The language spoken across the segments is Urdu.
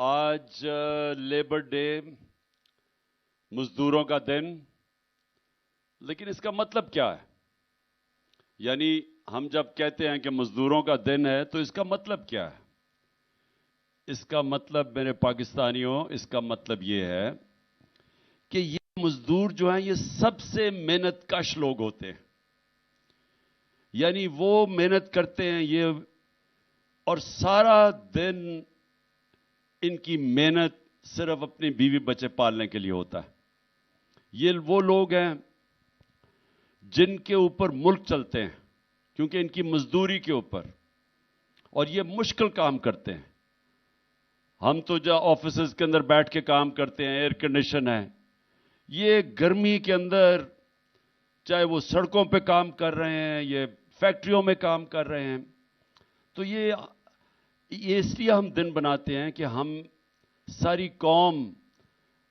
آج لیبر ڈے، مزدوروں کا دن، لیکن اس کا مطلب کیا ہے؟ یعنی ہم جب کہتے ہیں کہ مزدوروں کا دن ہے تو اس کا مطلب کیا ہے؟ اس کا مطلب میرے پاکستانیوں، اس کا مطلب یہ ہے کہ یہ مزدور جو ہیں یہ سب سے محنت کش لوگ ہوتے ہیں. یعنی وہ محنت کرتے ہیں یہ، اور سارا دن ان کی محنت صرف اپنی بیوی بچے پالنے کے لیے ہوتا ہے. یہ وہ لوگ ہیں جن کے اوپر ملک چلتے ہیں کیونکہ ان کی مزدوری کے اوپر، اور یہ مشکل کام کرتے ہیں. ہم تو جو آفیسز کے اندر بیٹھ کے کام کرتے ہیں، ایئر کنڈیشن ہے، یہ گرمی کے اندر چاہے وہ سڑکوں پہ کام کر رہے ہیں، یہ فیکٹریوں میں کام کر رہے ہیں. تو یہ اس لیے ہم دن بناتے ہیں کہ ہم ساری قوم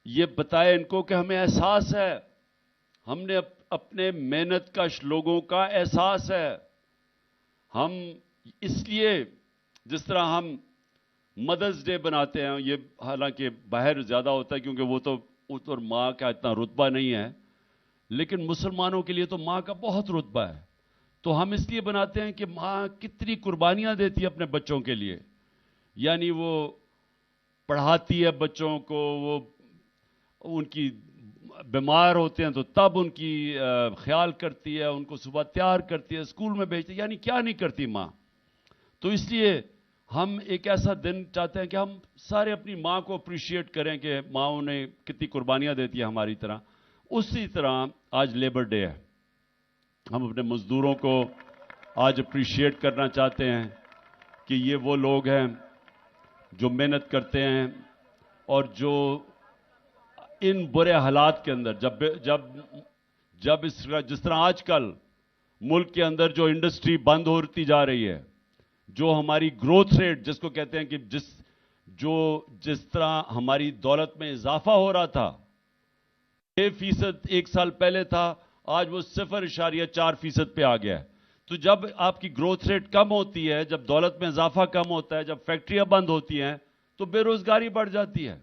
یہ بتائے ان کو کہ ہمیں احساس ہے، ہم نے اپنے محنت کش لوگوں کا احساس ہے. ہم اس لیے جس طرح ہم مدرس ڈے بناتے ہیں، یہ حالانکہ باہر زیادہ ہوتا ہے کیونکہ وہ تو اور ماں کا اتنا رتبہ نہیں ہے، لیکن مسلمانوں کے لیے تو ماں کا بہت رتبہ ہے. تو ہم اس لیے بناتے ہیں کہ ماں کتنی قربانیاں دیتی ہے اپنے بچوں کے لیے. یعنی وہ پڑھاتی ہے بچوں کو، وہ ان کی بیمار ہوتے ہیں تو تب ان کی خیال کرتی ہے، ان کو صبح تیار کرتی ہے، اسکول میں بھیجتی ہے. یعنی کیا نہیں کرتی ماں. تو اس لیے ہم ایک ایسا دن چاہتے ہیں کہ ہم سارے اپنی ماں کو اپریشیٹ کریں کہ ماں انہیں کتنی قربانیاں دیتی ہے ہماری طرح. اسی طرح آج لیبر ڈے ہے، ہم اپنے مزدوروں کو آج اپریشیٹ کرنا چاہتے ہیں کہ یہ وہ لوگ ہیں جو محنت کرتے ہیں اور جو ان برے حالات کے اندر جب جس طرح آج کل ملک کے اندر جو انڈسٹری بند ہوتی جا رہی ہے، جو ہماری گروتھ ریٹ جس کو کہتے ہیں کہ جس طرح ہماری دولت میں اضافہ ہو رہا تھا، 6% ایک سال پہلے تھا، آج وہ 0.4% پہ آ گیا ہے. تو جب آپ کی گروتھ ریٹ کم ہوتی ہے، جب دولت میں اضافہ کم ہوتا ہے، جب فیکٹریاں بند ہوتی ہیں تو بے روزگاری بڑھ جاتی ہے.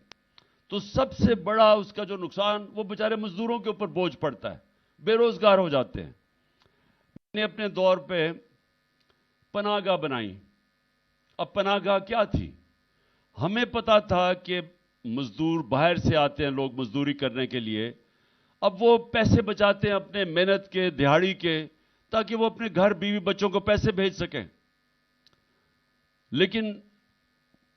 تو سب سے بڑا اس کا جو نقصان وہ بیچارے مزدوروں کے اوپر بوجھ پڑتا ہے، بے روزگار ہو جاتے ہیں. میں نے اپنے دور پہ پناہ گاہ بنائی. اب پناہ گاہ کیا تھی؟ ہمیں پتا تھا کہ مزدور باہر سے آتے ہیں لوگ مزدوری کرنے کے لیے، اب وہ پیسے بچاتے ہیں اپنے محنت کے، دہاڑی کے، تاکہ وہ اپنے گھر بیوی بچوں کو پیسے بھیج سکیں. لیکن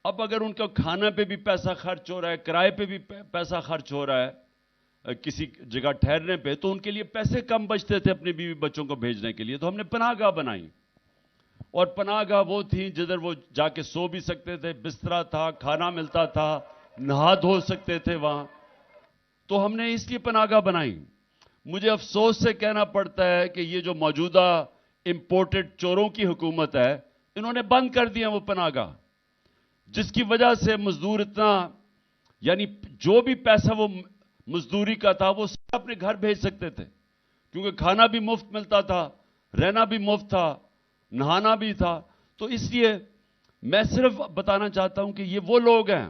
اب اگر ان کا کھانا پہ بھی پیسہ خرچ ہو رہا ہے، کرائے پہ بھی پیسہ خرچ ہو رہا ہے، کسی جگہ ٹھہرنے پہ، تو ان کے لیے پیسے کم بچتے تھے اپنی بیوی بچوں کو بھیجنے کے لیے. تو ہم نے پناہ گاہ بنائی، اور پناہ گاہ وہ تھی جدھر وہ جا کے سو بھی سکتے تھے، بستر تھا، کھانا ملتا تھا، نہا دھو سکتے تھے وہاں. تو ہم نے اس لیے پناہ گاہ بنائی. مجھے افسوس سے کہنا پڑتا ہے کہ یہ جو موجودہ امپورٹڈ چوروں کی حکومت ہے، انہوں نے بند کر دیا وہ پناہ گاہ، جس کی وجہ سے مزدور اتنا، یعنی جو بھی پیسہ وہ مزدوری کا تھا وہ سب اپنے گھر بھیج سکتے تھے، کیونکہ کھانا بھی مفت ملتا تھا، رہنا بھی مفت تھا، نہانا بھی تھا. تو اس لیے میں صرف بتانا چاہتا ہوں کہ یہ وہ لوگ ہیں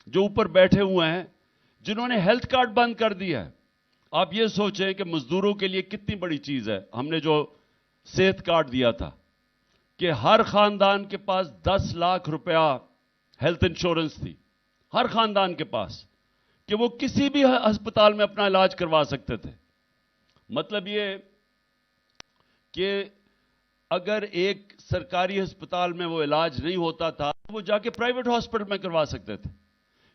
جو اوپر بیٹھے ہوئے ہیں جنہوں نے ہیلتھ کارڈ بند کر دیا ہے. آپ یہ سوچیں کہ مزدوروں کے لیے کتنی بڑی چیز ہے. ہم نے جو صحت کارڈ دیا تھا کہ ہر خاندان کے پاس 10 لاکھ روپیہ ہیلتھ انشورنس تھی، ہر خاندان کے پاس، کہ وہ کسی بھی ہسپتال میں اپنا علاج کروا سکتے تھے. مطلب یہ کہ اگر ایک سرکاری ہسپتال میں وہ علاج نہیں ہوتا تھا، وہ جا کے پرائیویٹ ہاسپٹل میں کروا سکتے تھے.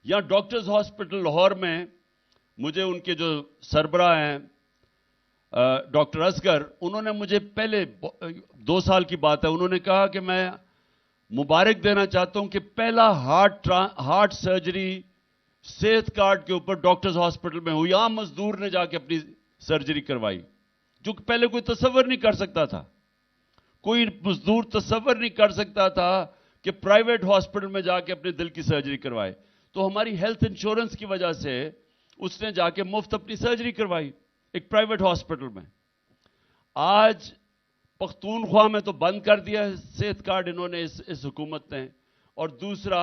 یا ڈاکٹرز ہاسپٹل لاہور میں مجھے ان کے جو سربراہ ہیں ڈاکٹر اصغر، انہوں نے مجھے پہلے 2 سال کی بات ہے، انہوں نے کہا کہ میں مبارک دینا چاہتا ہوں کہ پہلا ہارٹ سرجری صحت کارڈ کے اوپر ڈاکٹرز ہاسپٹل میں ہوئی. عام مزدور نے جا کے اپنی سرجری کروائی، جو کہ پہلے کوئی تصور نہیں کر سکتا تھا. کوئی مزدور تصور نہیں کر سکتا تھا کہ پرائیویٹ ہاسپٹل میں جا کے اپنے دل کی سرجری کروائے. تو ہماری ہیلتھ انشورنس کی وجہ سے اس نے جا کے مفت اپنی سرجری کروائی ایک پرائیویٹ ہاسپٹل میں. آج پختونخوا میں تو بند کر دیا ہے صحت کارڈ انہوں نے، اس حکومت نے. اور دوسرا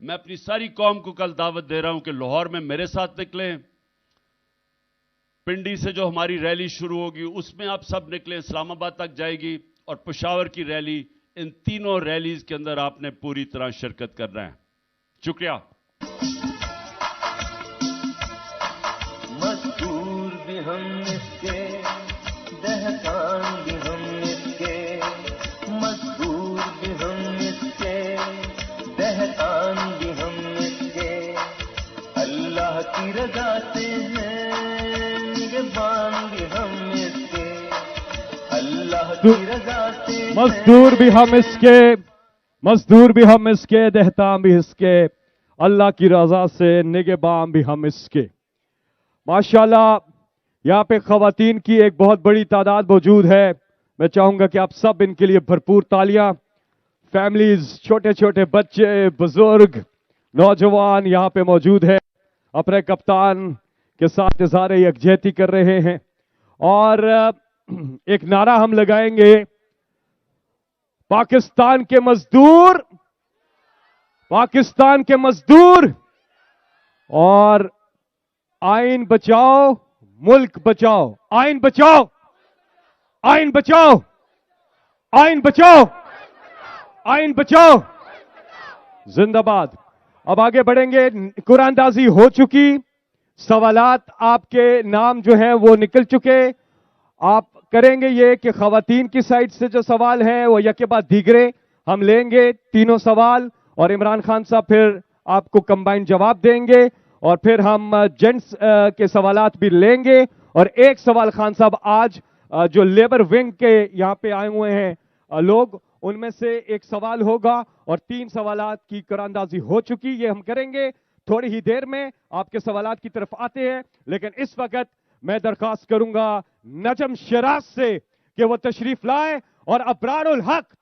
میں اپنی ساری قوم کو کل دعوت دے رہا ہوں کہ لاہور میں میرے ساتھ نکلیں، پنڈی سے جو ہماری ریلی شروع ہوگی اس میں آپ سب نکلیں، اسلام آباد تک جائے گی، اور پشاور کی ریلی، ان تینوں ریلیز کے اندر آپ نے پوری طرح شرکت کرنا ہے۔ شکریہ۔ مزدور بھی ہم اس کے، دہقان بھی ہم اس کے، مزدور بھی ہم اس کے، دہقان بھی ہم اس کے، اللہ کی رضا سے ہیں نگہبان بھی ہم اس کے، اللہ کی رضا سے ہیں۔ مزدور بھی ہم اس کے، مزدور بھی ہم اس کے، دہقان بھی اس کے، اللہ کی رضا سے نگہبان بھی ہم اس کے۔ ماشاءاللہ یہاں پہ خواتین کی ایک بہت بڑی تعداد موجود ہے، میں چاہوں گا کہ آپ سب ان کے لیے بھرپور تالیاں۔ فیملیز، چھوٹے چھوٹے بچے، بزرگ، نوجوان یہاں پہ موجود ہیں، اپنے کپتان کے ساتھ اظہار یکجہتی کر رہے ہیں، اور ایک نعرہ ہم لگائیں گے، پاکستان کے مزدور، پاکستان کے مزدور، اور آئین بچاؤ ملک بچاؤ، آئین بچاؤ، آئین بچاؤ، آئین بچاؤ، آئین بچاؤ، زندہ باد۔ اب آگے بڑھیں گے، قرآن دازی ہو چکی، سوالات آپ کے نام جو ہیں وہ نکل چکے۔ آپ کریں گے یہ کہ خواتین کی سائٹ سے جو سوال ہیں وہ یک بعد دیگرے ہم لیں گے، تینوں سوال، اور عمران خان صاحب پھر آپ کو کمبائن جواب دیں گے، اور پھر ہم جینٹس کے سوالات بھی لیں گے، اور ایک سوال خان صاحب آج جو لیبر ونگ کے یہاں پہ آئے ہوئے ہیں لوگ، ان میں سے ایک سوال ہوگا، اور 3 سوالات کی قراردادی ہو چکی، یہ ہم کریں گے تھوڑی ہی دیر میں۔ آپ کے سوالات کی طرف آتے ہیں، لیکن اس وقت میں درخواست کروں گا نجم شیراز سے کہ وہ تشریف لائے اور ابرار الحق